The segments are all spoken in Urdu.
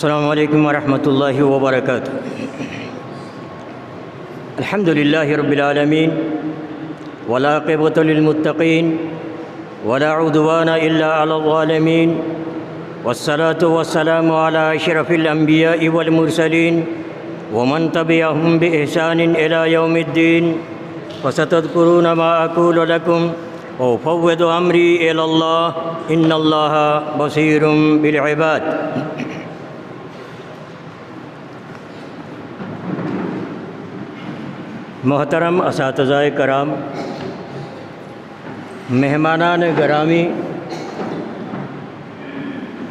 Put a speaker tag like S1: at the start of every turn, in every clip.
S1: السلام علیکم ورحمۃ اللہ وبرکاتہ۔ الحمد للہ رب العالمین والعاقبۃ للمتقین ولا عدوان الا علی الظالمین والصلاة والسلام علی اشرف الانبیاء والمرسلین ومن تبعهم بإحسان الى یوم الدین۔ فستذکرون ما اقول لکم وافوض امری الی اللہ ان اللہ بصیر بالعباد۔ محترم اساتذہ کرام، مہمانان گرامی،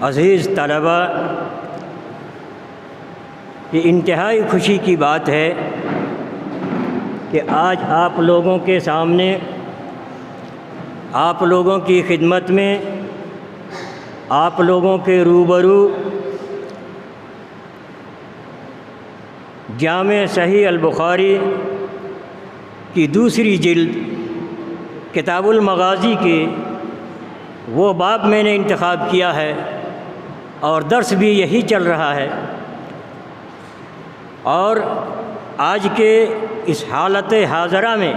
S1: عزیز طلبہ، یہ انتہائی خوشی کی بات ہے کہ آج آپ لوگوں کے سامنے، آپ لوگوں کی خدمت میں، آپ لوگوں کے روبرو جامع صحیح البخاری کی دوسری جلد کتاب المغازی کے وہ باب میں نے انتخاب کیا ہے اور درس بھی یہی چل رہا ہے۔ اور آج کے اس حالت حاضرہ میں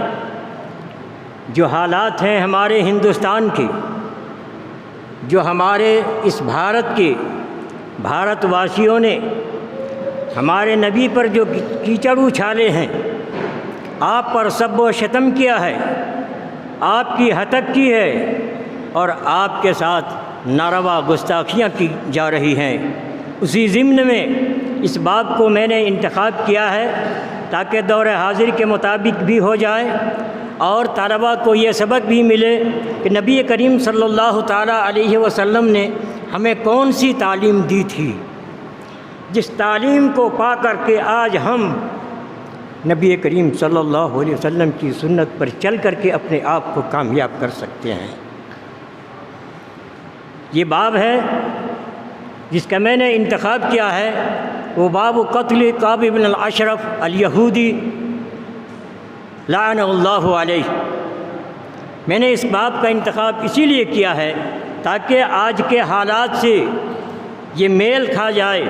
S1: جو حالات ہیں ہمارے ہندوستان کے، جو ہمارے اس بھارت کے بھارت واسیوں نے ہمارے نبی پر جو کیچڑ اچھالے ہیں، آپ پر سب و شتم کیا ہے، آپ کی ہتک کی ہے اور آپ کے ساتھ ناروا گستاخیاں کی جا رہی ہیں، اسی ضمن میں اس باب کو میں نے انتخاب کیا ہے تاکہ دور حاضر کے مطابق بھی ہو جائے اور طلباء کو یہ سبق بھی ملے کہ نبی کریم صلی اللہ تعالیٰ علیہ وسلم نے ہمیں کون سی تعلیم دی تھی، جس تعلیم کو پا کر کے آج ہم نبی کریم صلی اللہ علیہ وسلم کی سنت پر چل کر کے اپنے آپ کو کامیاب کر سکتے ہیں۔ یہ باب ہے جس کا میں نے انتخاب کیا ہے، وہ باب قتل کعب بن الاشرف الیہودی لعنہ اللہ علیہ۔ میں نے اس باب کا انتخاب اسی لیے کیا ہے تاکہ آج کے حالات سے یہ میل کھا جائے،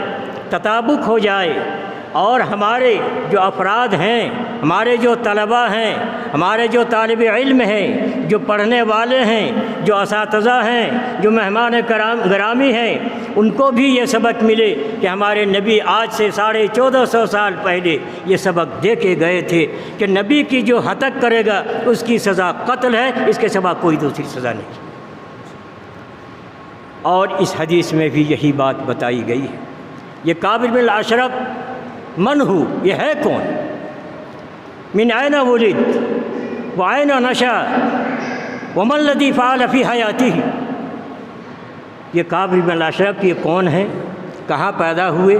S1: تطابق ہو جائے، اور ہمارے جو افراد ہیں، ہمارے جو طلباء ہیں، ہمارے جو طالب علم ہیں، جو پڑھنے والے ہیں، جو اساتذہ ہیں، جو مہمان گرامی ہیں، ان کو بھی یہ سبق ملے کہ ہمارے نبی آج سے 1450 سال پہلے یہ سبق دے کے گئے تھے کہ نبی کی جو ہتک کرے گا اس کی سزا قتل ہے، اس کے سوا کوئی دوسری سزا نہیں۔ اور اس حدیث میں بھی یہی بات بتائی گئی ہے۔ یہ کعب بن الاشرف من ہو، یہ ہے کون، من این ولد وعین نشا وما الذی فعل فی حیاتہ۔ یہ کعب بن الاشرف یہ کون ہیں، کہاں پیدا ہوئے،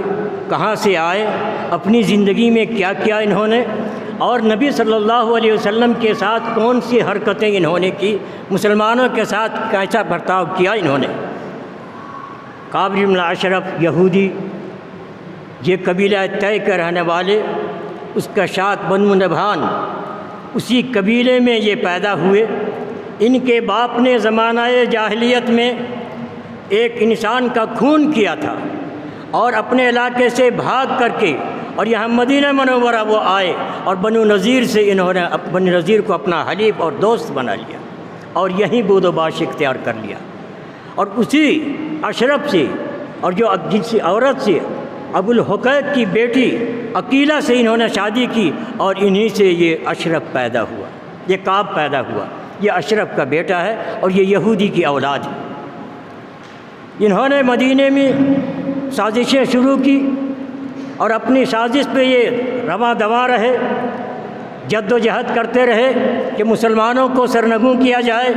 S1: کہاں سے آئے، اپنی زندگی میں کیا کیا انہوں نے، اور نبی صلی اللہ علیہ وسلم کے ساتھ کون سی حرکتیں انہوں نے کی، مسلمانوں کے ساتھ کیسا برتاؤ کیا انہوں نے۔ کعب بن الاشرف یہودی، یہ قبیلہ طے کے رہنے والے، اس کا شاط بنو نبھان، اسی قبیلے میں یہ پیدا ہوئے۔ ان کے باپ نے زمانہ جاہلیت میں ایک انسان کا خون کیا تھا اور اپنے علاقے سے بھاگ کر کے اور یہاں مدینہ منورہ وہ آئے اور بنو نذیر سے انہوں نے بنو نذیر کو اپنا حلیف اور دوست بنا لیا اور یہیں بود و باش اختیار کر لیا، اور اسی اشرف سے اور جو جنسی عورت سے ابو الحقیق کی بیٹی عقیلہ سے انہوں نے شادی کی اور انہی سے یہ اشرف پیدا ہوا، یہ کعب پیدا ہوا۔ یہ اشرف کا بیٹا ہے اور یہ یہودی کی اولاد ہے۔ انہوں نے مدینے میں سازشیں شروع کی اور اپنی سازش پہ یہ رواں دواں رہے، جد و جہد کرتے رہے کہ مسلمانوں کو سرنگوں کیا جائے،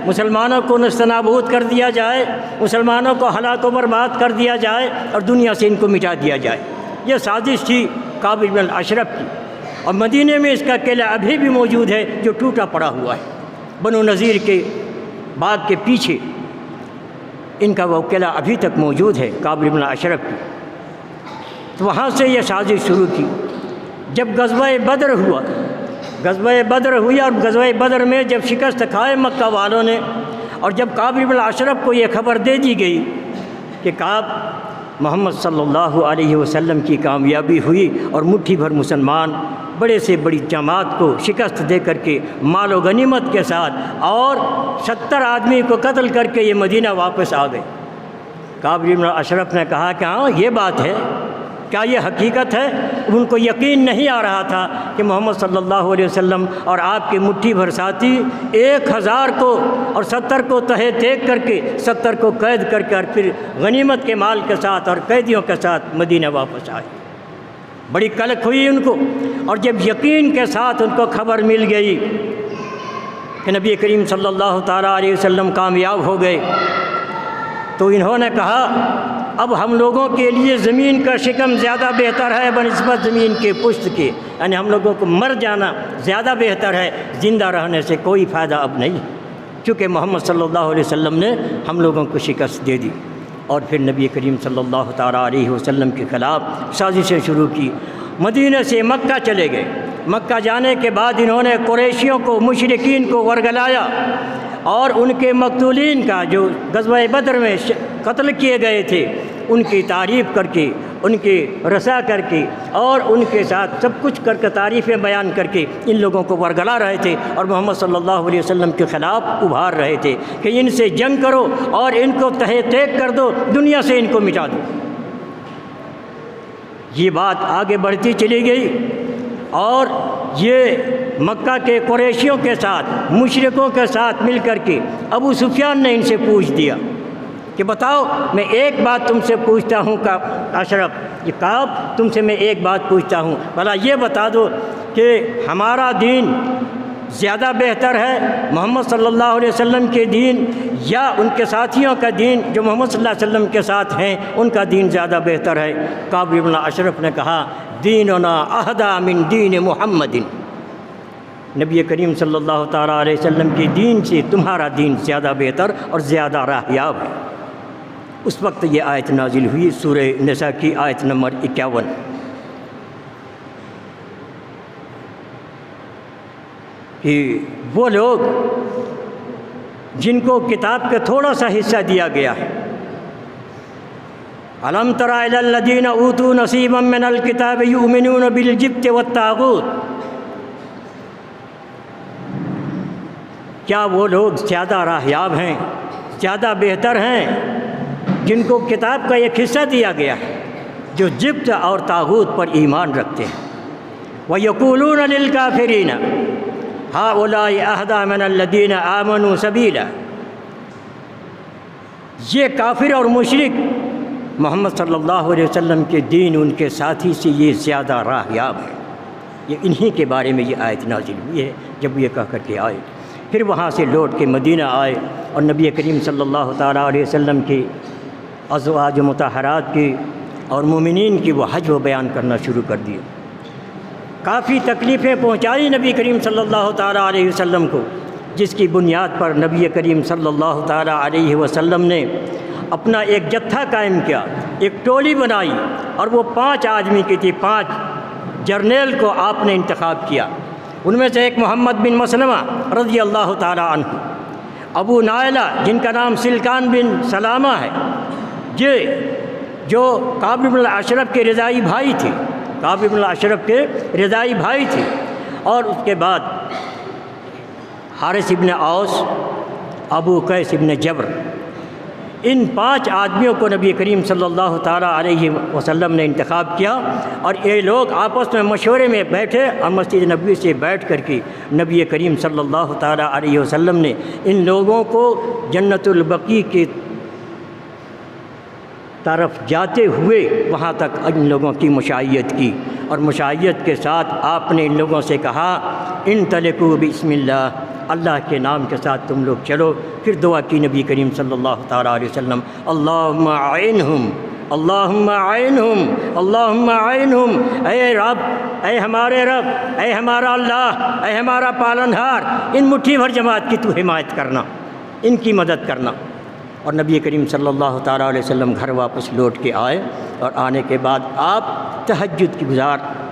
S1: مسلمانوں کو نست نابود کر دیا جائے، مسلمانوں کو ہلاک و برباد کر دیا جائے اور دنیا سے ان کو مٹا دیا جائے۔ یہ سازش تھی کعب بن الاشرف کی، اور مدینے میں اس کا قلعہ ابھی بھی موجود ہے جو ٹوٹا پڑا ہوا ہے، بنو نذیر کے باغ کے پیچھے ان کا وہ قلعہ ابھی تک موجود ہے کعب بن الاشرف کی۔ تو وہاں سے یہ سازش شروع کی۔ جب غزوہ بدر ہوا، غزوہ بدر ہوئی اور غزوہ بدر میں جب شکست کھائے مکہ والوں نے، اور جب کعب بن الاشرف کو یہ خبر دے دی گئی کہ کعب محمد صلی اللہ علیہ وسلم کی کامیابی ہوئی اور مٹھی بھر مسلمان بڑے سے بڑی جماعت کو شکست دے کر کے مال و غنیمت کے ساتھ اور 70 آدمی کو قتل کر کے یہ مدینہ واپس آ گئے۔ کعب بن اشرف نے کہا کہ ہاں یہ بات ہے، کیا یہ حقیقت ہے؟ ان کو یقین نہیں آ رہا تھا کہ محمد صلی اللہ علیہ وسلم اور آپ کے مٹھی بھر ساتھی 1000 کو اور 70 کو تہے تیگ کر کے 70 کو قید کر کے اور پھر غنیمت کے مال کے ساتھ اور قیدیوں کے ساتھ مدینہ واپس آئے۔ بڑی کلک ہوئی ان کو، اور جب یقین کے ساتھ ان کو خبر مل گئی کہ نبی کریم صلی اللہ تعالیٰ علیہ وسلم کامیاب ہو گئے، تو انہوں نے کہا اب ہم لوگوں کے لیے زمین کا شکم زیادہ بہتر ہے بنسبت زمین کے پشت کے، یعنی ہم لوگوں کو مر جانا زیادہ بہتر ہے، زندہ رہنے سے کوئی فائدہ اب نہیں، چونکہ محمد صلی اللہ علیہ وسلم نے ہم لوگوں کو شکست دے دی۔ اور پھر نبی کریم صلی اللہ تعالیٰ علیہ وسلم کے خلاف سازشیں شروع کی۔ مدینہ سے مکہ چلے گئے۔ مکہ جانے کے بعد انہوں نے قریشیوں کو، مشرکین کو ورگلایا اور ان کے مقتولین کا جو غزوہ بدر میں قتل کیے گئے تھے ان کی تعریف کر کے، ان کی رسا کر کے اور ان کے ساتھ سب کچھ کر کے تعریفیں بیان کر کے ان لوگوں کو ورگلا رہے تھے اور محمد صلی اللہ علیہ وسلم کے خلاف ابھار رہے تھے کہ ان سے جنگ کرو اور ان کو تہہ تیگ کر دو، دنیا سے ان کو مٹا دو۔ یہ بات آگے بڑھتی چلی گئی اور یہ مکہ کے قریشیوں کے ساتھ، مشرکوں کے ساتھ مل کر کے ابو سفیان نے ان سے پوچھ دیا کہ بتاؤ، میں ایک بات تم سے پوچھتا ہوں اشرف، یہ کعب تم سے میں ایک بات پوچھتا ہوں، بھلا یہ بتا دو کہ ہمارا دین زیادہ بہتر ہے محمد صلی اللہ علیہ وسلم کے دین یا ان کے ساتھیوں کا دین جو محمد صلی اللہ علیہ وسلم کے ساتھ ہیں ان کا دین زیادہ بہتر ہے؟ کعب بن اشرف نے کہا دیننا اہدی من دین محمد، نبی کریم صلی اللہ تعالیٰ علیہ وسلم کے دین سے تمہارا دین زیادہ بہتر اور زیادہ راہیاب ہے۔ اس وقت یہ آیت نازل ہوئی، سورہ نساء کی آیت نمبر 51۔ کہ وہ لوگ جن کو کتاب کا تھوڑا سا حصہ دیا گیا ہے، الم تر الی الذین اوتوا نصیبا من الکتاب یؤمنون بالجبت والطاغوت، کیا وہ لوگ زیادہ راہیاب ہیں، زیادہ بہتر ہیں جن کو کتاب کا ایک حصہ دیا گیا ہے جو جبت اور طاغوت پر ایمان رکھتے ہیں؟ وَيَقُولُونَ لِلْكَافِرِينَ هَؤُلَاءِ أَهْدَىٰ مِنَ الَّذِينَ آمَنُوا سَبِيلًا، یہ کافر اور مشرک محمد صلی اللہ علیہ وسلم کے دین ان کے ساتھی سے یہ زیادہ راہیاب ہے۔ یہ انہی کے بارے میں یہ آیت نازل ہوئی ہے جب یہ کہہ کر کے آئے۔ پھر وہاں سے لوٹ کے مدینہ آئے اور نبی کریم صلی اللہ تعالیٰ علیہ وسلم کی ازواج مطہرات کی اور مومنین کی وہ حج و بیان کرنا شروع کر دیا۔ کافی تکلیفیں پہنچائی نبی کریم صلی اللہ تعالیٰ علیہ وسلم کو، جس کی بنیاد پر نبی کریم صلی اللہ تعالیٰ علیہ وسلم نے اپنا ایک جتھا قائم کیا، ایک ٹولی بنائی اور وہ 5 آدمی کی تھی، 5 جرنیل کو آپ نے انتخاب کیا۔ ان میں سے ایک محمد بن مسلمہ رضی اللہ تعالیٰ عنہ، ابو نائلہ جن کا نام سلکان بن سلامہ ہے، جو کعب بن اشرف کے رضائی بھائی تھے، کعب بن اشرف کے رضائی بھائی تھے، اور اس کے بعد حارث بن اوس، ابو قیس بن جبر، ان 5 آدمیوں کو نبی کریم صلی اللہ تعالیٰ علیہ وسلم نے انتخاب کیا، اور یہ لوگ آپس میں مشورے میں بیٹھے اور مسجد نبوی سے بیٹھ کر کے نبی کریم صلی اللہ تعالیٰ علیہ وسلم نے ان لوگوں کو جنت البقیع کی طرف جاتے ہوئے وہاں تک ان لوگوں کی مشائیت کی، اور مشائیت کے ساتھ آپ نے ان لوگوں سے کہا انطلقوا بسم اللہ، اللہ کے نام کے ساتھ تم لوگ چلو۔ پھر دعا کی نبی کریم صلی اللہ تعالیٰ علیہ وسلم، اللہم اعنہم، اللہم اعنہم، اللہم اعنہم، اے رب، اے ہمارے رب، اے ہمارا اللہ، اے ہمارا پالنہار، ان مٹھی بھر جماعت کی تو حمایت کرنا، ان کی مدد کرنا۔ اور نبی کریم صلی اللہ تعالیٰ علیہ وسلم گھر واپس لوٹ کے آئے، اور آنے کے بعد آپ تہجد کی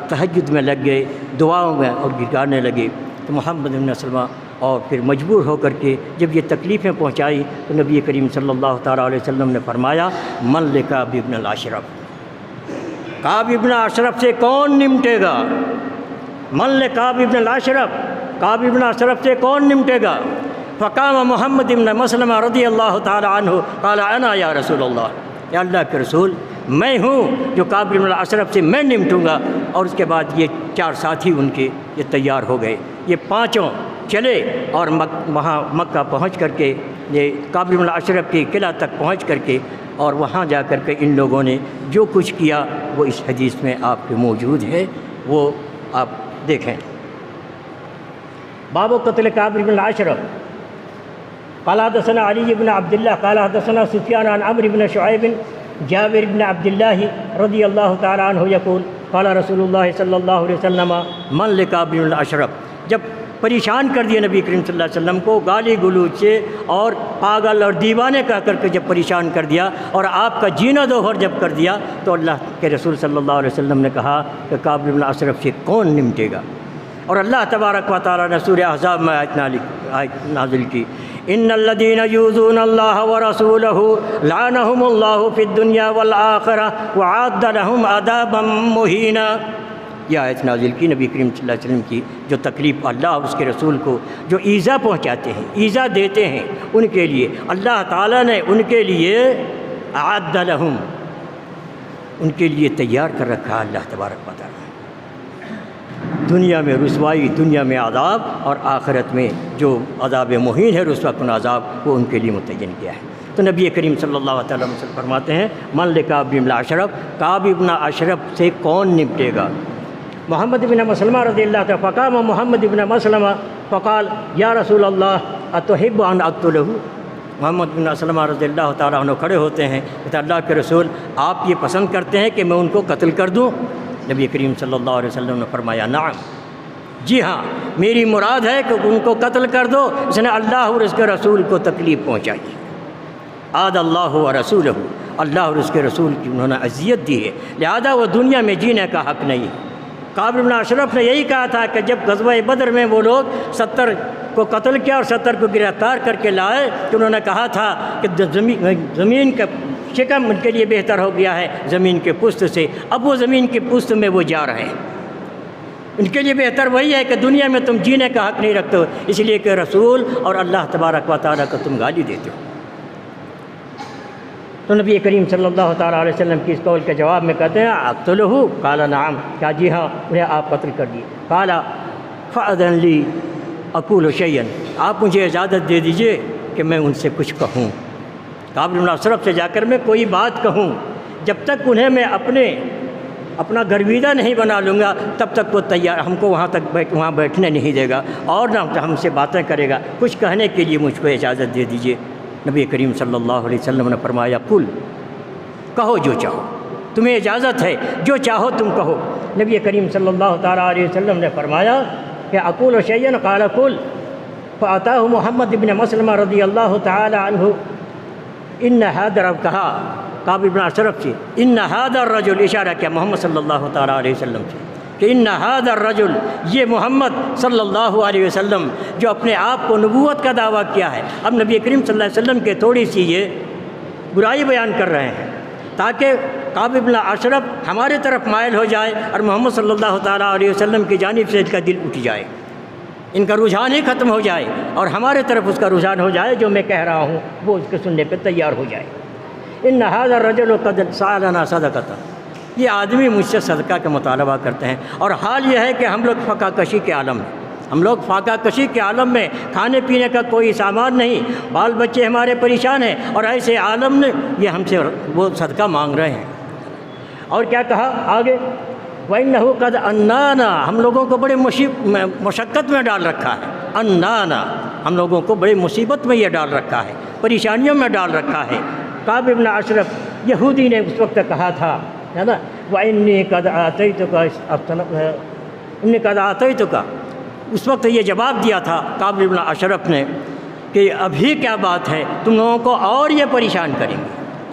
S1: تہجد میں لگ گئے، دعاؤں میں اور گانے لگے۔ تو محمد بن مسلمہ اور پھر مجبور ہو کر کے جب یہ تکلیفیں پہنچائی تو نبی کریم صلی اللہ تعالیٰ علیہ وسلم نے فرمایا من لکعب ابن الاشرف، کعب ابن اشرف سے کون نمٹے گا؟ من لکعب ابن الاشرف، کعب ابن اشرف سے کون نمٹے گا؟ فقام محمد ابن مسلمہ رضی اللہ تعالیٰ عنہ قال انا یا رسول اللہ، یا اللہ کے رسول میں ہوں جو کعب ابن الاشرف سے میں نمٹوں گا۔ اور اس کے بعد یہ 4 ساتھی ان کے یہ تیار ہو گئے، یہ 5 چلے اور وہاں مکہ پہنچ کر کے یہ کعب ابن الاشرف کے قلعہ تک پہنچ کر کے اور وہاں جا کر کے ان لوگوں نے جو کچھ کیا وہ اس حدیث میں آپ کے موجود ہے، وہ آپ دیکھیں۔ باب قتل کعب بن الاشرف قال حدثنا علی بن عبداللہ قال حدثنا سفیان عن عمرو بن شعیب جابر بن عبداللہ رضی اللہ تعالی عنہ یقول قال رسول اللہ صلی اللہ علیہ وسلم من لکعب بن الاشرف، جب پریشان کر دیا نبی کریم صلی اللہ علیہ وسلم کو گالی گلوچ سے اور پاگل اور دیوانے کہہ کر کے جب پریشان کر دیا اور آپ کا جینا دوہر جب کر دیا تو اللہ کے رسول صلی اللہ علیہ وسلم نے کہا کہ کعب بن الاشرف سے کون نمٹے گا؟ اور اللہ تبارک و تعالیٰ نے سورہ احزاب میں آیت نازل کی ان الذین یؤذون اللہ ورسولہ لعنہم اللہ فی الدنیا والآخرہ وأعد لہم عذابا مہینا۔ یہ آیت نازل کی نبی کریم صلی اللہ علیہ وسلم کی جو تکلیف اللہ اور اس کے رسول کو جو ایذا پہنچاتے ہیں، ایذا دیتے ہیں، ان کے لیے اللہ تعالیٰ نے ان کے لیے اعد لہم، ان کے لیے تیار کر رکھا اللہ تبارک و تعالیٰ، دنیا میں رسوائی، دنیا میں عذاب، اور آخرت میں جو عذاب مہین ہے رسوا کن عذاب وہ ان کے لیے متعین کیا ہے۔ تو نبی کریم صلی اللہ علیہ وسلم فرماتے ہیں من لکعب بن الاشرف، کعب ابن اشرف سے کون نمٹے گا؟ محمد بن مسلمہ رضی اللہ تعالیٰ فقام محمد بن مسلمہ فقال یا رسول اللہ اتحب ان اقتلہ، محمد بن مسلمہ رضی اللہ تعالیٰ عنہ کھڑے ہوتے ہیں کہ اللہ کے رسول آپ یہ پسند کرتے ہیں کہ میں ان کو قتل کر دوں؟ نبی کریم صلی اللہ علیہ وسلم نے فرمایا نعم، جی ہاں میری مراد ہے کہ ان کو قتل کر دو، اس نے اللہ اور اس کے رسول کو تکلیف پہنچائی، عاد اللہ و رسولہ، اللہ اور اس کے رسول کی انہوں نے اذیت دی ہے، لہذا وہ دنیا میں جینے کا حق نہیں۔ کعب بن اشرف نے یہی کہا تھا کہ جب غزوہ بدر میں وہ لوگ 70 کو قتل کیا اور 70 کو گرفتار کر کے لائے تو انہوں نے کہا تھا کہ زمین کا شکم ان کے لیے بہتر ہو گیا ہے زمین کے پشت سے، اب وہ زمین کے پشت میں وہ جا رہے ہیں، ان کے لیے بہتر وہی ہے کہ دنیا میں تم جینے کا حق نہیں رکھتے ہو، اس لیے کہ رسول اور اللہ تبارک و تعالیٰ کو تم گالی دیتے ہو۔ تو نبی کریم صلی اللہ تعالیٰ علیہ وسلم کی اس قول کے جواب میں کہتے ہیں اقتلہ، قال نعم، کیا جی ہاں انہیں آپ قتل کر دیے، قال فأذن لی اقول شیئا، آپ مجھے اجازت دے دیجئے کہ میں ان سے کچھ کہوں، کعب بن اشرف سے جا کر میں کوئی بات کہوں، جب تک انہیں میں اپنا گرویدہ نہیں بنا لوں گا تب تک وہ تیار ہم کو وہاں بیٹھنے نہیں دے گا اور نہ ہم سے باتیں کرے گا، کچھ کہنے کے لیے مجھ کو اجازت دے دیجئے۔ نبی کریم صلی اللہ علیہ وسلم نے فرمایا قل، کہو جو چاہو، تمہیں اجازت ہے جو چاہو تم کہو۔ نبی کریم صلی اللہ تعالیٰ علیہ وسلم نے فرمایا کہ اقول شیئا قال قل، فأتاہ محمد بن مسلمہ رضی اللہ تعالیٰ عنہ ان هذا، کہا کعب بن اشرف سے ان هذا الرجل، اشارہ کیا محمد صلی اللہ تعالیٰ علیہ وسلم سے کہ ان هذا الرجل، یہ محمد صلی اللہ علیہ وسلم جو اپنے آپ کو نبوت کا دعویٰ کیا ہے، اب نبی کریم صلی اللہ علیہ وسلم کے تھوڑی سی یہ برائی بیان کر رہے ہیں تاکہ کعب بن اشرف ہمارے طرف مائل ہو جائے اور محمد صلی اللہ تعالیٰ علیہ وسلم کی جانب سے ان کا دل اٹھ جائے، ان کا رجحان ہی ختم ہو جائے اور ہمارے طرف اس کا رجحان ہو جائے، جو میں کہہ رہا ہوں وہ اس کے سننے پہ تیار ہو جائے۔ ان هذا الرجل قد سألنا صدقۃ، یہ آدمی مجھ سے صدقہ کا مطالبہ کرتے ہیں، اور حال یہ ہے کہ ہم لوگ فاقہ کشی کے عالم ہیں، ہم لوگ فاقہ کشی کے عالم میں، کھانے پینے کا کوئی سامان نہیں، بال بچے ہمارے پریشان ہیں، اور ایسے عالم نے یہ ہم سے وہ صدقہ مانگ رہے ہیں۔ اور کیا کہا آگے، وَإِنَّهُ قَدْ أَنَّانَا، ہم لوگوں کو بڑے مشقت میں ڈال رکھا ہے، انانا ہم لوگوں کو بڑے مصیبت میں یہ ڈال رکھا ہے، پریشانیوں میں ڈال رکھا ہے۔ کعب بن اشرف یہودی نے اس وقت کہا تھا ہے نا، وَإِنِّي قَدْ آتَيْتُكَ، اس وقت یہ جواب دیا تھا کعب بن اشرف نے کہ ابھی کیا بات ہے، تم لوگوں کو اور یہ پریشان کریں گے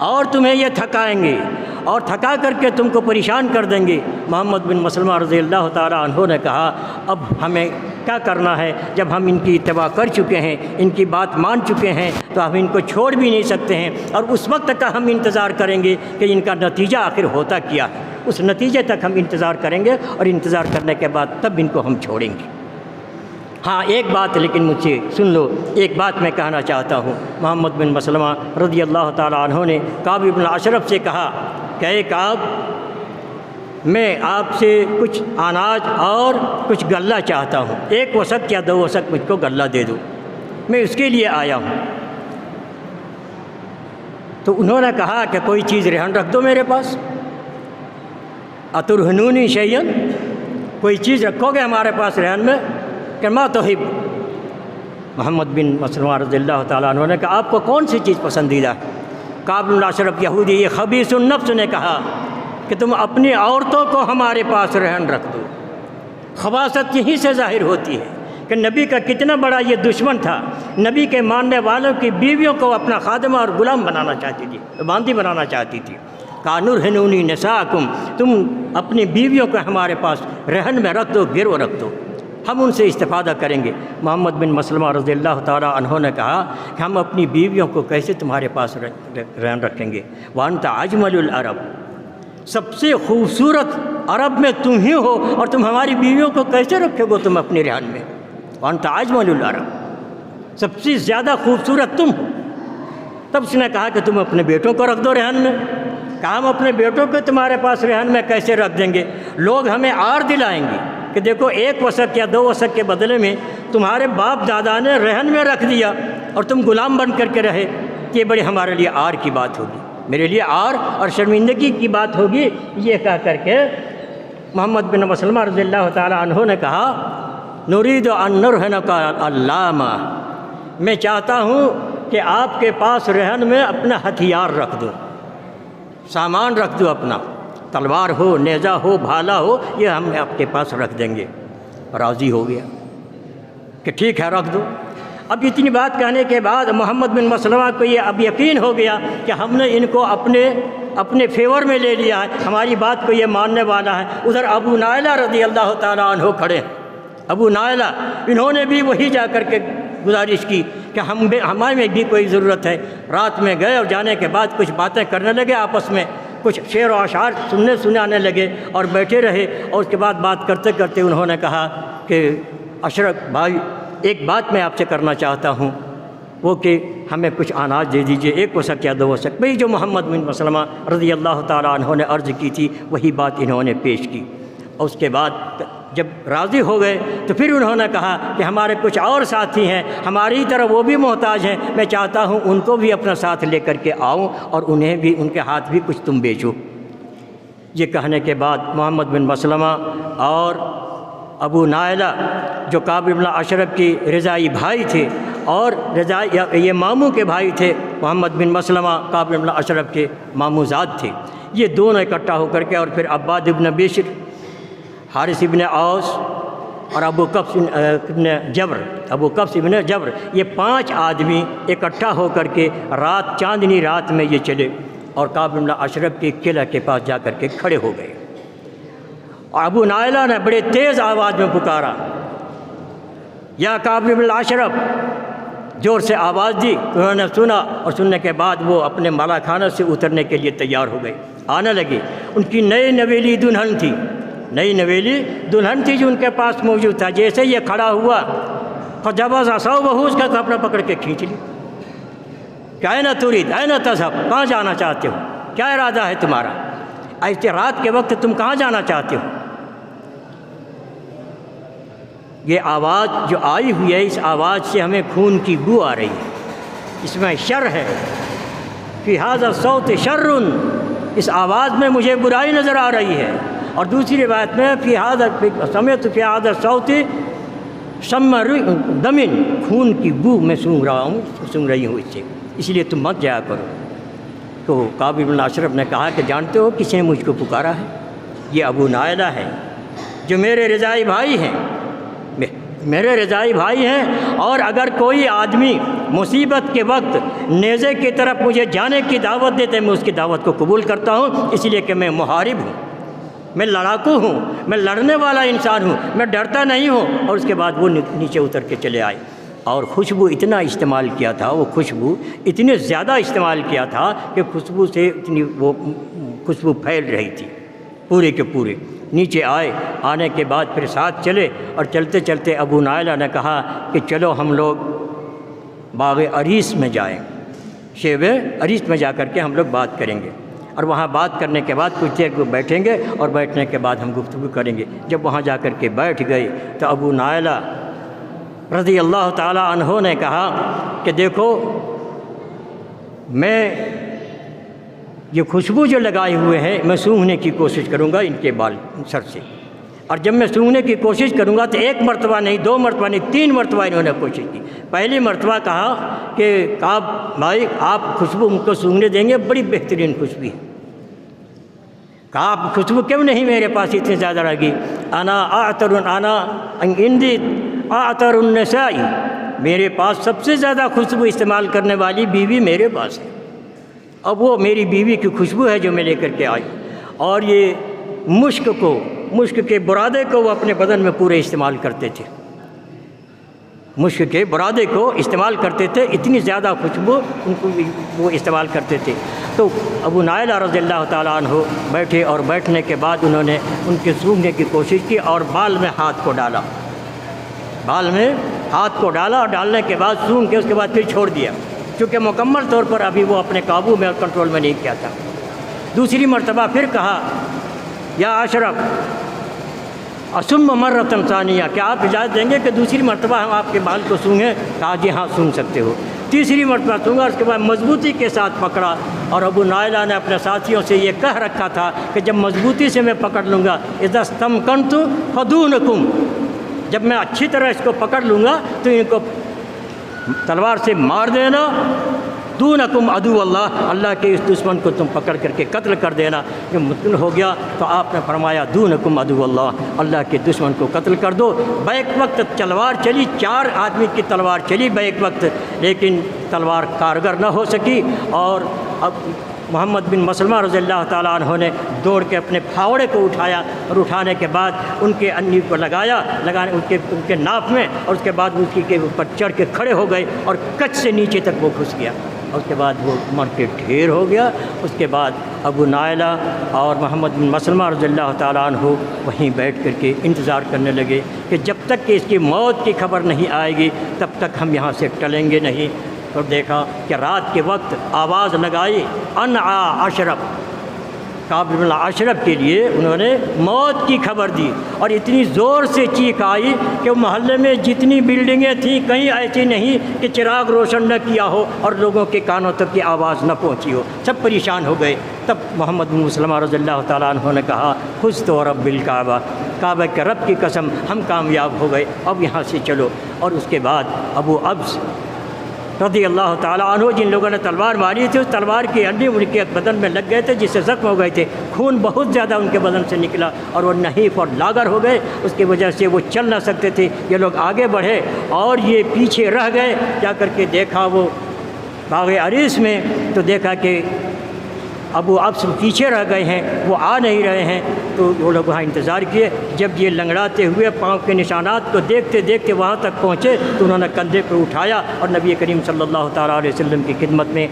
S1: اور تمہیں یہ تھکائیں گے اور تھکا کر کے تم کو پریشان کر دیں گے۔ محمد بن مسلمہ رضی اللہ تعالیٰ عنہ نے کہا اب ہمیں کیا کرنا ہے، جب ہم ان کی اتباع کر چکے ہیں، ان کی بات مان چکے ہیں تو ہم ان کو چھوڑ بھی نہیں سکتے ہیں، اور اس وقت تک ہم انتظار کریں گے کہ ان کا نتیجہ آخر ہوتا کیا ہے، اس نتیجے تک ہم انتظار کریں گے، اور انتظار کرنے کے بعد تب ان کو ہم چھوڑیں گے۔ ہاں ایک بات لیکن مجھ سے سن لو، ایک بات میں کہنا چاہتا ہوں۔ محمد بن مسلمہ رضی اللہ تعالیٰ عنہ نے کعب بن اشرف سے کہا کہ اے کعب، میں آپ سے کچھ اناج اور کچھ غلہ چاہتا ہوں، 1 وسق یا 2 وسق مجھ کو غلہ دے دو، میں اس کے لیے آیا ہوں۔ تو انہوں نے کہا کہ کوئی چیز رہن رکھ دو میرے پاس، اترہنونی شیئن، کوئی چیز رکھو گے ہمارے پاس رہن میں کہ ما تحب۔ محمد بن مسلمہ رضی اللہ تعالیٰ عنہ نے کہا آپ کو کون سی چیز پسندیدہ ہے؟ کعب بن اشرف یہودی یہ خبیث النفس نے کہا کہ تم اپنی عورتوں کو ہمارے پاس رہن رکھ دو۔ خباثت یہیں سے ظاہر ہوتی ہے کہ نبی کا کتنا بڑا یہ دشمن تھا، نبی کے ماننے والوں کی بیویوں کو اپنا خادمہ اور غلام بنانا چاہتی تھی، باندی بنانا چاہتی تھی۔ کانرہنونی نساءکم، تم اپنی بیویوں کو ہمارے پاس رہن میں رکھ دو، گرو رکھ دو، ہم ان سے استفادہ کریں گے۔ محمد بن مسلمہ رضی اللہ تعالیٰ عنہ نے کہا کہ ہم اپنی بیویوں کو کیسے تمہارے پاس رہن رکھیں گے؟ وانت اجمل العرب، سب سے خوبصورت عرب میں تم ہی ہو، اور تم ہماری بیویوں کو کیسے رکھو گے تم اپنے رہن میں؟ وانت اجمل العرب، سب سے زیادہ خوبصورت تم ہو۔ تب اس نے کہا کہ تم اپنے بیٹوں کو رکھ دو رہن میں۔ کہا ہم اپنے بیٹوں کو تمہارے پاس رہن میں کیسے رکھ دیں گے؟ لوگ ہمیں آر دلائیں گے کہ دیکھو 1 وسق یا 2 وسق کے بدلے میں تمہارے باپ دادا نے رہن میں رکھ دیا اور تم غلام بن کر کے رہے، یہ بڑی ہمارے لیے آر کی بات ہوگی، میرے لیے آر اور شرمندگی کی بات ہوگی۔ یہ کہہ کر کے محمد بن مسلمہ رضی اللہ تعالیٰ عنہ نے کہا نرید ان نرہنک اللامہ، میں چاہتا ہوں کہ آپ کے پاس رہن میں اپنا ہتھیار رکھ دو، سامان رکھ دو، اپنا تلوار ہو، نیزہ ہو، بھالا ہو، یہ ہم آپ کے پاس رکھ دیں گے۔ راضی ہو گیا کہ ٹھیک ہے رکھ دو۔ اب اتنی بات کہنے کے بعد محمد بن مسلمہ کو یہ اب یقین ہو گیا کہ ہم نے ان کو اپنے فیور میں لے لیا ہے، ہماری بات کو یہ ماننے والا ہے۔ ادھر ابو نائلہ رضی اللہ تعالیٰ عنہ کھڑے ہیں۔ ابو نائلہ انہوں نے بھی وہی جا کر کے گزارش کی کہ ہمارے میں بھی کوئی ضرورت ہے۔ رات میں گئے اور جانے کے بعد کچھ باتیں کرنے لگے آپس میں، کچھ شعر و اشعار سنانے لگے اور بیٹھے رہے، اور اس کے بعد بات کرتے کرتے انہوں نے کہا کہ اشرف بھائی ایک بات میں آپ سے کرنا چاہتا ہوں، وہ کہ ہمیں کچھ اناج دے دیجئے، 1 وسق یا 2 وسق۔ بھئی جو محمد بن مسلمہ رضی اللہ تعالیٰ عنہ نے عرض کی تھی وہی بات انہوں نے پیش کی، اور اس کے بعد جب راضی ہو گئے تو پھر انہوں نے کہا کہ ہمارے کچھ اور ساتھی ہیں، ہماری طرح وہ بھی محتاج ہیں، میں چاہتا ہوں ان کو بھی اپنا ساتھ لے کر کے آؤں اور انہیں بھی ان کے ہاتھ بھی کچھ تم بیچو۔ یہ کہنے کے بعد محمد بن مسلمہ اور ابو نائلہ جو کعب بن اشرف کی رضائی بھائی تھے اور یہ ماموں کے بھائی تھے، محمد بن مسلمہ کعب بن اشرف کے ماموزاد تھے، یہ دونوں اکٹھا ہو کر کے، اور پھر عباد بن بشر، حارث ابن اوس اور ابو قفص ابن جبر، یہ 5 آدمی اکٹھا ہو کر کے رات چاندنی رات میں یہ چلے اور کعب بن اشرف کے قلعہ کے پاس جا کر کے کھڑے ہو گئے، اور ابو نائلہ نے بڑے تیز آواز میں پکارا یا کعب بن اشرف، زور سے آواز دی، انہوں نے سنا، اور سننے کے بعد وہ اپنے مالا خانہ سے اترنے کے لیے تیار ہو گئے، آنے لگے۔ ان کی نئی نویلی دلہن تھی جو ان کے پاس موجود تھا، جیسے یہ کھڑا ہوا فجبز صوبہ، اس کا کپڑا پکڑ کے کھینچ لی کہ این ترید این تذهب، کہاں جانا چاہتے ہو، کیا ارادہ ہے تمہارا، ایسے رات کے وقت تم کہاں جانا چاہتے ہو؟ یہ آواز جو آئی ہوئی ہے، اس آواز سے ہمیں خون کی بو آ رہی ہے، اس میں شر ہے، فی ھذا الصوت شر، اس آواز میں مجھے برائی نظر آ رہی ہے۔ اور دوسری روایت میں سمعت فی ھذا الصوت شم دم، خون کی بو میں سونگ رہی ہوں اس سے، اس لیے تم مت جایا کرو۔ تو کعب بن اشرف نے کہا کہ جانتے ہو کس نے مجھ کو پکارا ہے؟ یہ ابو نائلہ ہے جو میرے رضائی بھائی ہیں، میرے رضائی بھائی ہیں، اور اگر کوئی آدمی مصیبت کے وقت نیزے کی طرف مجھے جانے کی دعوت دیتے میں اس کی دعوت کو قبول کرتا ہوں، اس لیے کہ میں محارب ہوں، میں لڑاکو ہوں، میں لڑنے والا انسان ہوں، میں ڈرتا نہیں ہوں۔ اور اس کے بعد وہ نیچے اتر کے چلے آئے، اور خوشبو اتنا استعمال کیا تھا، وہ خوشبو اتنے زیادہ استعمال کیا تھا کہ خوشبو سے اتنی وہ خوشبو پھیل رہی تھی پورے کے پورے۔ نیچے آئے، آنے کے بعد پھر ساتھ چلے، اور چلتے چلتے ابو نائلہ نے کہا کہ چلو ہم لوگ باغ عریس میں جائیں، شیب عریس میں جا کر کے ہم لوگ بات کریں گے، اور وہاں بات کرنے کے بعد کچھ دیر بیٹھیں گے، اور بیٹھنے کے بعد ہم گفتگو کریں گے۔ جب وہاں جا کر کے بیٹھ گئے تو ابو نائلہ رضی اللہ تعالی عنہ نے کہا کہ دیکھو، میں یہ خوشبو جو لگائے ہوئے ہیں میں سونگھنے کی کوشش کروں گا ان کے بال سر سے، اور جب میں سونگھنے کی کوشش کروں گا تو ایک مرتبہ نہیں، دو مرتبہ نہیں، تین مرتبہ انہوں نے کوشش کی۔ پہلی مرتبہ کہا کہ کعب بھائی آپ خوشبو ان کو سونگھنے دیں گے، بڑی بہترین خوشبو ہے۔ کہا آپ خوشبو کیوں نہیں میرے پاس اتنی زیادہ لگی؟ انا عندی اعطر النساء، میرے پاس سب سے زیادہ خوشبو استعمال کرنے والی بیوی میرے پاس ہے۔ اب وہ میری بیوی کی خوشبو ہے جو میں لے کر کے آئی، اور یہ مشک کے برادے کو وہ اپنے بدن میں پورے استعمال کرتے تھے، مشک کے برادے کو استعمال کرتے تھے، اتنی زیادہ خوشبو ان کو وہ استعمال کرتے تھے۔ تو ابو نائلہ رضی اللہ تعالیٰ عنہ بیٹھے، اور بیٹھنے کے بعد انہوں نے ان کے سونگھنے کی کوشش کی، اور بال میں ہاتھ کو ڈالا، بال میں ہاتھ کو ڈالا، اور ڈالنے کے بعد سونگھ کے اس کے بعد پھر چھوڑ دیا، چونکہ مکمل طور پر ابھی وہ اپنے قابو میں اور کنٹرول میں نہیں کیا تھا۔ دوسری مرتبہ پھر کہا یا اشرف اسم مرۃ ثانیہ، کیا آپ اجازت دیں گے کہ دوسری مرتبہ ہم آپ کے بال کو سونگھیں؟ کہا جی ہاں سونگھ سکتے ہو۔ تیسری مرتبہ سونگھا، اس کے بعد مضبوطی کے ساتھ پکڑا، اور ابو نائلہ نے اپنے ساتھیوں سے یہ کہہ رکھا تھا کہ جب مضبوطی سے میں پکڑ لوں گا، اذا استمکنت فدونکم، جب میں اچھی طرح اس کو پکڑ لوں گا تو ان کو تلوار سے مار دینا، دونکم عدو اللہ، اللہ کے اس دشمن کو تم پکڑ کر کے قتل کر دینا۔ جب مطمئن ہو گیا تو آپ نے فرمایا دونکم عدو اللہ، اللہ کے دشمن کو قتل کر دو۔ بیک وقت تلوار چلی، 4 آدمی کی تلوار چلی بیک وقت، لیکن تلوار کارگر نہ ہو سکی، اور اب محمد بن مسلمہ رضی اللہ تعالیٰ عنہ نے دوڑ کے اپنے پھاوڑے کو اٹھایا، اور اٹھانے کے بعد ان کے انی کو لگانے ان کے ناف میں، اور اس کے بعد اس کے اوپر چڑھ کے کھڑے ہو گئے، اور کچھ سے نیچے تک وہ گھس گیا، اور اس کے بعد وہ مر کے ڈھیر ہو گیا۔ اس کے بعد ابو نائلہ اور محمد بن مسلمہ رضی اللہ تعالیٰ عنہ وہیں بیٹھ کر کے انتظار کرنے لگے کہ جب تک کہ اس کی موت کی خبر نہیں آئے گی تب تک ہم یہاں سے ٹلیں گے نہیں۔ اور دیکھا کہ رات کے وقت آواز لگائی انعا اشرف، کعب بن اشرف کے لیے انہوں نے موت کی خبر دی، اور اتنی زور سے چیخ آئی کہ محلے میں جتنی بلڈنگیں تھیں کہیں ایسی نہیں کہ چراغ روشن نہ کیا ہو اور لوگوں کے کانوں تک یہ آواز نہ پہنچی ہو، سب پریشان ہو گئے۔ تب محمد بن مسلمہ رضی اللہ تعالیٰ عنہ نے کہا فزت ورب الکعبہ، کعبہ کے رب کی قسم ہم کامیاب ہو گئے، اب یہاں سے چلو۔ اور اس کے بعد ابو ابس رضی اللہ تعالیٰ عنہ، جن لوگوں نے تلوار ماری تھی، اس تلوار کی ہڈی ان کے بدن میں لگ گئے تھے جس سے زخم ہو گئے تھے، خون بہت زیادہ ان کے بدن سے نکلا، اور وہ نحیف اور لاغر ہو گئے، اس کی وجہ سے وہ چل نہ سکتے تھے۔ یہ لوگ آگے بڑھے اور یہ پیچھے رہ گئے۔ جا کر کے دیکھا وہ باغ عریس میں، تو دیکھا کہ ابو ابس پیچھے رہ گئے ہیں، وہ آ نہیں رہے ہیں، تو وہ لوگ وہاں انتظار کیے۔ جب یہ لنگڑاتے ہوئے پاؤں کے نشانات کو دیکھتے دیکھتے وہاں تک پہنچے تو انہوں نے کندھے پہ اٹھایا اور نبی کریم صلی اللہ تعالیٰ علیہ وسلم کی خدمت میں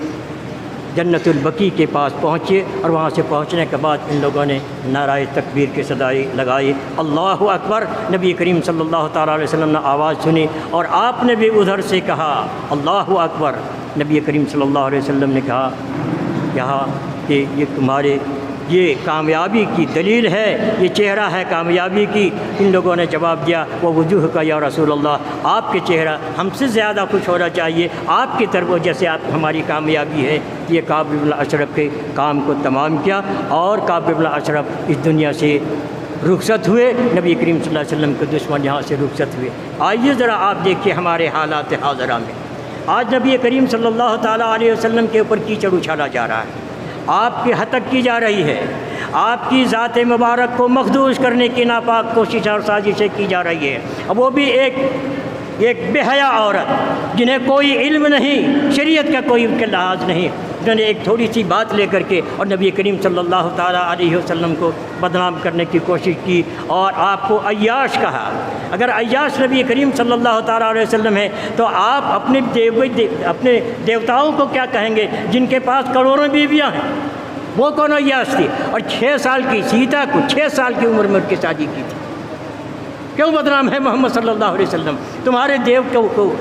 S1: جنت البقیع کے پاس پہنچے، اور وہاں سے پہنچنے کے بعد ان لوگوں نے نعرہ تکبیر کی صدائی لگائی، اللہ اکبر۔ نبی کریم صلی اللہ تعالیٰ علیہ وسلم نے آواز سنی اور آپ نے بھی ادھر سے کہا اللہ اکبر۔ نبی کریم صلی اللہ علیہ وسلم نے کہا یہاں کہ یہ تمہارے یہ کامیابی کی دلیل ہے، یہ چہرہ ہے کامیابی کی۔ ان لوگوں نے جواب دیا وہ وجوہ کا یا رسول اللہ، آپ کے چہرہ ہم سے زیادہ خوش ہونا چاہیے، آپ کی طرف جیسے آپ ہماری کامیابی ہے۔ یہ کعب بن اشرف کے کام کو تمام کیا، اور کعب بن اشرف اس دنیا سے رخصت ہوئے، نبی کریم صلی اللہ علیہ وسلم کے دشمن یہاں سے رخصت ہوئے۔ آئیے ذرا آپ دیکھیے ہمارے حالات حاضرہ میں، آج نبی کریم صلی اللہ تعالیٰ علیہ وسلم کے اوپر کیچڑ اچھالا جا رہا ہے، آپ کی ہتک کی جا رہی ہے، آپ کی ذات مبارک کو مخدوش کرنے کی ناپاک کوشش اور سازشیں کی جا رہی ہے، اب وہ بھی ایک بے حیا عورت جنہیں کوئی علم نہیں، شریعت کا کوئی ان کے لحاظ نہیں، انہوں نے ایک تھوڑی سی بات لے کر کے اور نبی کریم صلی اللہ تعالیٰ علیہ وسلم کو بدنام کرنے کی کوشش کی اور آپ کو عیاش کہا۔ اگر عیاش نبی کریم صلی اللہ تعالیٰ علیہ وسلم ہے تو آپ اپنے دیوتاؤں کو کیا کہیں گے جن کے پاس کروڑوں بیویاں ہیں؟ وہ کون عیاش تھی؟ اور 6 سال کی سیتا کو 6 سال کی عمر میں ان کی شادی کی تھی۔ کیوں بدنام ہے محمد صلی اللہ علیہ وسلم؟ تمہارے دیو کو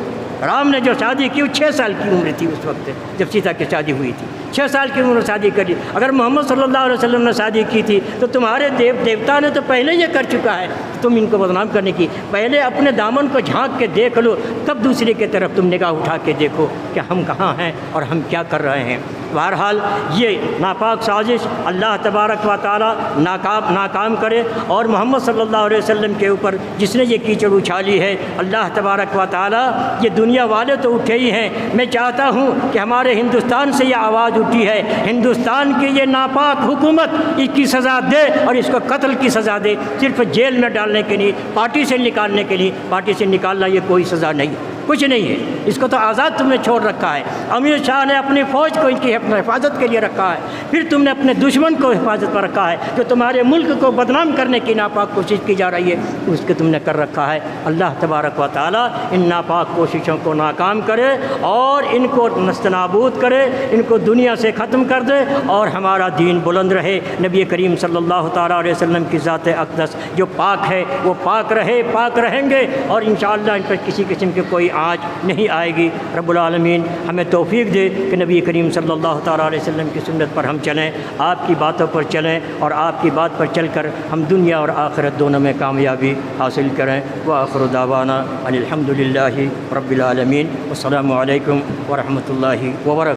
S1: رام نے جو شادی کی وہ 6 سال کی عمر تھی اس وقت جب سیتا کی شادی ہوئی تھی، 6 سال کی عمر میں شادی کری۔ اگر محمد صلی اللہ علیہ وسلم نے شادی کی تھی تو تمہارے دیوتا نے تو پہلے یہ کر چکا ہے، تم ان کو بدنام کرنے کی پہلے اپنے دامن کو جھانک کے دیکھ لو، تب دوسرے کی طرف تم نگاہ اٹھا کے دیکھو کہ ہم کہاں ہیں اور ہم کیا کر رہے ہیں۔ بہرحال یہ ناپاک سازش اللہ تبارک و تعالیٰ ناکام کرے، اور محمد صلی اللہ علیہ وسلم کے اوپر جس نے یہ کیچڑ اچھالی ہے، اللہ تبارک و تعالیٰ یہ دنیا والے تو اٹھے ہی ہیں، میں چاہتا ہوں کہ ہمارے ہندوستان سے یہ آواز اٹھی ہے، ہندوستان کی یہ ناپاک حکومت اس کی سزا دے اور اس کو قتل کی سزا دے، صرف جیل میں ڈالنے کے لیے، پارٹی سے نکالنے کے لیے۔ پارٹی سے نکالنا یہ کوئی سزا نہیں، کچھ نہیں ہے، اس کو تو آزاد تم نے چھوڑ رکھا ہے۔ امیر شاہ نے اپنی فوج کو ان کی حفاظت کے لیے رکھا ہے، پھر تم نے اپنے دشمن کو حفاظت پر رکھا ہے جو تمہارے ملک کو بدنام کرنے کی ناپاک کوشش کی جا رہی ہے، اس کو تم نے کر رکھا ہے۔ اللہ تبارک و تعالیٰ ان ناپاک کوششوں کو ناکام کرے اور ان کو نست نابود کرے، ان کو دنیا سے ختم کر دے، اور ہمارا دین بلند رہے۔ نبی کریم صلی اللہ تعالیٰ علیہ وسلم کی ذات اقدس جو پاک ہے وہ پاک رہے، پاک رہیں گے، اور انشاءاللہ ان پر کسی قسم کی کوئی آنچ نہیں آئے گی۔ رب العالمین ہمیں توفیق دے کہ نبی کریم صلی اللہ تعالیٰ علیہ وسلم کی سنت پر ہم چلیں، آپ کی باتوں پر چلیں، اور آپ کی بات پر چل کر ہم دنیا اور آخرت دونوں میں کامیابی حاصل کریں۔ وآخر دعوانا ان الحمد للہ رب العالمین، والسلام علیکم ورحمۃ اللہ وبرکاتہ۔